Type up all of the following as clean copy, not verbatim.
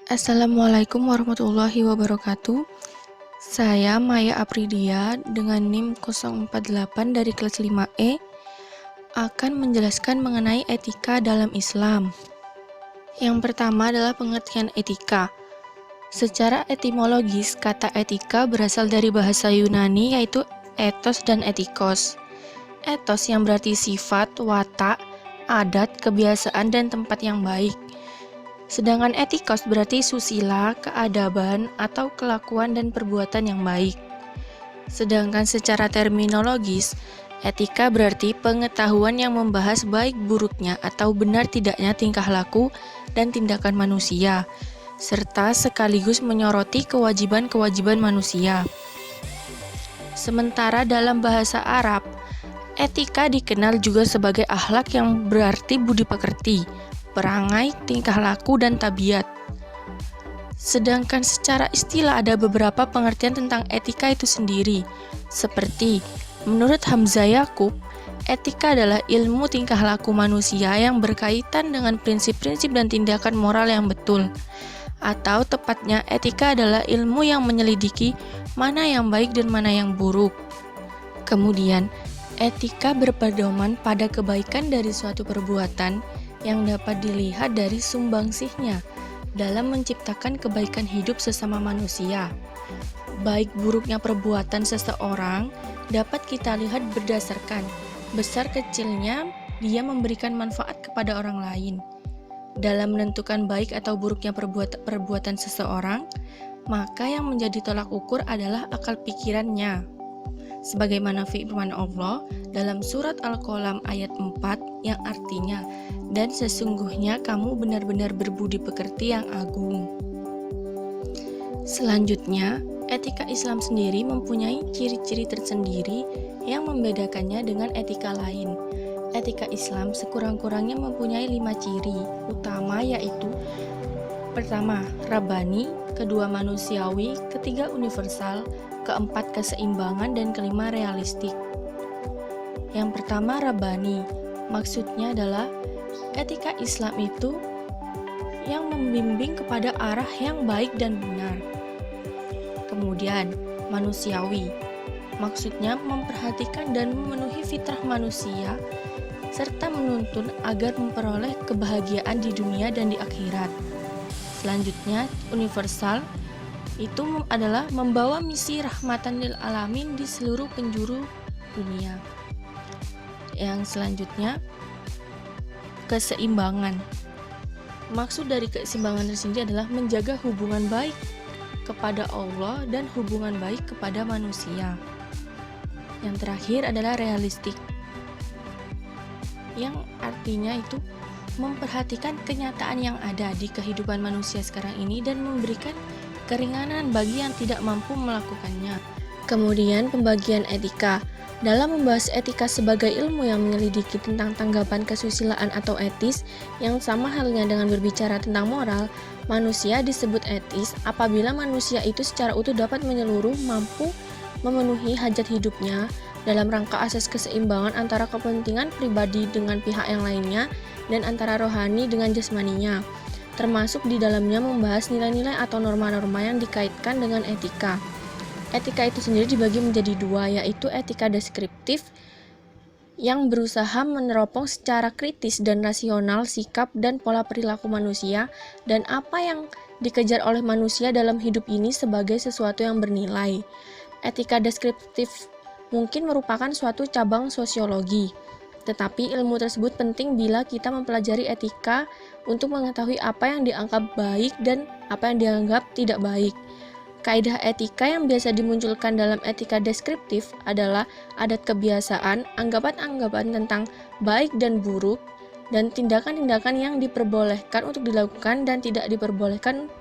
Assalamualaikum warahmatullahi wabarakatuh. Saya Maya Apridia dengan NIM 048 dari kelas 5E akan menjelaskan mengenai etika dalam Islam. Yang pertama adalah pengertian etika. Secara etimologis, kata etika berasal dari bahasa Yunani yaitu ethos dan etikos. Ethos yang berarti sifat, watak, adat, kebiasaan, dan tempat yang baik. Sedangkan etikos berarti susila, keadaban, atau kelakuan dan perbuatan yang baik. Sedangkan secara terminologis, etika berarti pengetahuan yang membahas baik buruknya atau benar tidaknya tingkah laku dan tindakan manusia, serta sekaligus menyoroti kewajiban-kewajiban manusia. Sementara dalam bahasa Arab, etika dikenal juga sebagai akhlak yang berarti budi pekerti, perangai, tingkah laku, dan tabiat. Sedangkan secara istilah ada beberapa pengertian tentang etika itu sendiri, seperti menurut Hamzah Yakub, etika adalah ilmu tingkah laku manusia yang berkaitan dengan prinsip-prinsip dan tindakan moral yang betul. Atau tepatnya, etika adalah ilmu yang menyelidiki mana yang baik dan mana yang buruk. Kemudian, etika berpedoman pada kebaikan dari suatu perbuatan yang dapat dilihat dari sumbangsihnya dalam menciptakan kebaikan hidup sesama manusia. Baik buruknya perbuatan seseorang dapat kita lihat berdasarkan besar kecilnya dia memberikan manfaat kepada orang lain. Dalam menentukan baik atau buruknya perbuatan seseorang, maka yang menjadi tolak ukur adalah akal pikirannya. Sebagaimana firman Allah dalam surat Al-Qalam ayat 4 yang artinya, dan sesungguhnya kamu benar-benar berbudi pekerti yang agung. Selanjutnya, etika Islam sendiri mempunyai ciri-ciri tersendiri yang membedakannya dengan etika lain. Etika Islam sekurang-kurangnya mempunyai 5 ciri utama, yaitu pertama, Rabbani, kedua manusiawi, ketiga universal, keempat keseimbangan, dan kelima realistik. Yang pertama, Rabbani. Maksudnya adalah etika Islam itu yang membimbing kepada arah yang baik dan benar. Kemudian, manusiawi. Maksudnya memperhatikan dan memenuhi fitrah manusia serta menuntun agar memperoleh kebahagiaan di dunia dan di akhirat. Selanjutnya, universal itu adalah membawa misi rahmatan lil alamin di seluruh penjuru dunia. Yang selanjutnya, keseimbangan. Maksud dari keseimbangan tersendiri adalah menjaga hubungan baik kepada Allah dan hubungan baik kepada manusia. Yang terakhir adalah realistik, yang artinya itu memperhatikan kenyataan yang ada di kehidupan manusia sekarang ini dan memberikan keringanan bagi yang tidak mampu melakukannya. Kemudian pembagian etika. Dalam membahas etika sebagai ilmu yang menyelidiki tentang tanggapan kesusilaan atau etis, yang sama halnya dengan berbicara tentang moral, manusia disebut etis apabila manusia itu secara utuh dapat menyeluruh mampu memenuhi hajat hidupnya dalam rangka asas keseimbangan antara kepentingan pribadi dengan pihak yang lainnya dan antara rohani dengan jasmaninya, termasuk di dalamnya membahas nilai-nilai atau norma-norma yang dikaitkan dengan etika. Etika itu sendiri dibagi menjadi dua, yaitu etika deskriptif yang berusaha meneropong secara kritis dan rasional sikap dan pola perilaku manusia dan apa yang dikejar oleh manusia dalam hidup ini sebagai sesuatu yang bernilai. Etika deskriptif mungkin merupakan suatu cabang sosiologi, tetapi ilmu tersebut penting bila kita mempelajari etika untuk mengetahui apa yang dianggap baik dan apa yang dianggap tidak baik. Kaidah etika yang biasa dimunculkan dalam etika deskriptif adalah adat kebiasaan, anggapan-anggapan tentang baik dan buruk, dan tindakan-tindakan yang diperbolehkan untuk dilakukan dan tidak diperbolehkan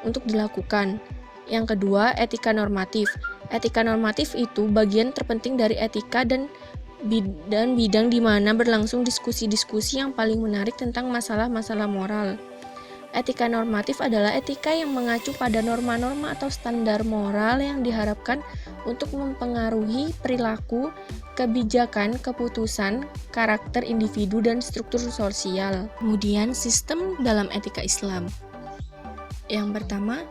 untuk dilakukan. Yang kedua, etika normatif. Etika normatif itu bagian terpenting dari etika dan bidang di mana berlangsung diskusi-diskusi yang paling menarik tentang masalah-masalah moral. Etika normatif adalah etika yang mengacu pada norma-norma atau standar moral yang diharapkan untuk mempengaruhi perilaku, kebijakan, keputusan, karakter individu, dan struktur sosial. Kemudian, sistem dalam etika Islam. Yang pertama,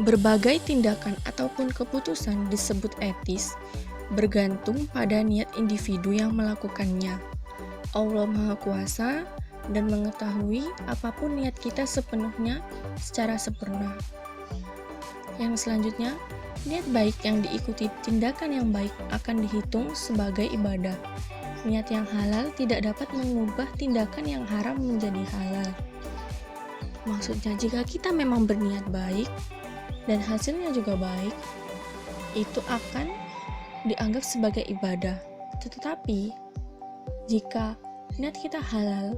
berbagai tindakan ataupun keputusan disebut etis bergantung pada niat individu yang melakukannya. Allah Maha Kuasa dan mengetahui apapun niat kita sepenuhnya secara sempurna. Yang selanjutnya, niat baik yang diikuti tindakan yang baik akan dihitung sebagai ibadah. Niat yang halal tidak dapat mengubah tindakan yang haram menjadi halal. Maksudnya, jika kita memang berniat baik dan hasilnya juga baik, itu akan dianggap sebagai ibadah. Tetapi jika niat kita halal,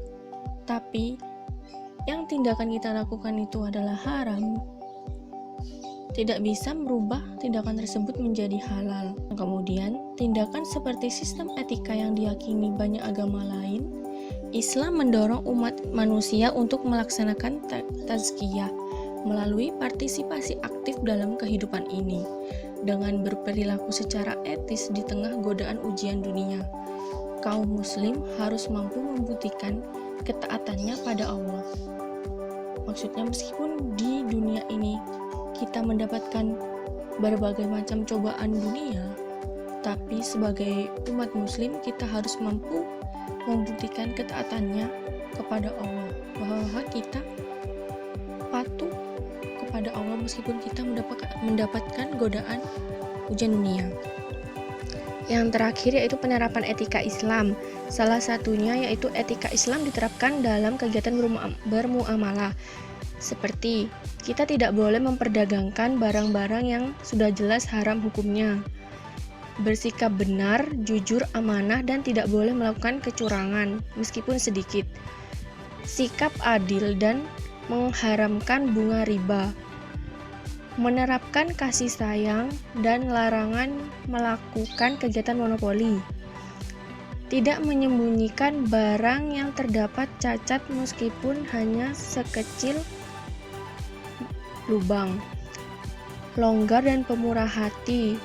tapi yang tindakan kita lakukan itu adalah haram, tidak bisa merubah tindakan tersebut menjadi halal. Kemudian, tindakan seperti sistem etika yang diyakini banyak agama lain, Islam mendorong umat manusia untuk melaksanakan tazkiyah melalui partisipasi aktif dalam kehidupan ini dengan berperilaku secara etis di tengah godaan ujian dunia. Kaum muslim harus mampu membuktikan ketaatannya pada Allah. Maksudnya, meskipun di dunia ini kita mendapatkan berbagai macam cobaan dunia, tapi sebagai umat muslim kita harus mampu membuktikan ketaatannya kepada Allah, bahwa kita patuh kepada Allah meskipun kita mendapatkan godaan ujian dunia. Yang terakhir yaitu penerapan etika Islam. Salah satunya yaitu etika Islam diterapkan dalam kegiatan bermuamalah. Seperti kita tidak boleh memperdagangkan barang-barang yang sudah jelas haram hukumnya. Bersikap benar, jujur, amanah, dan tidak boleh melakukan kecurangan meskipun sedikit. Sikap adil dan mengharamkan bunga riba. Menerapkan kasih sayang dan larangan melakukan kegiatan monopoli. Tidak menyembunyikan barang yang terdapat cacat meskipun hanya sekecil lubang. Longgar dan pemurah hati,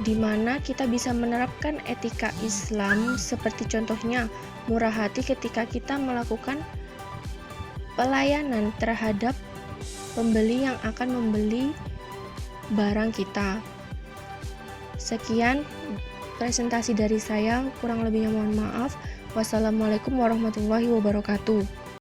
di mana kita bisa menerapkan etika Islam seperti contohnya murah hati ketika kita melakukan pelayanan terhadap pembeli yang akan membeli barang kita. Sekian presentasi dari saya, kurang lebihnya mohon maaf. Wassalamualaikum warahmatullahi wabarakatuh.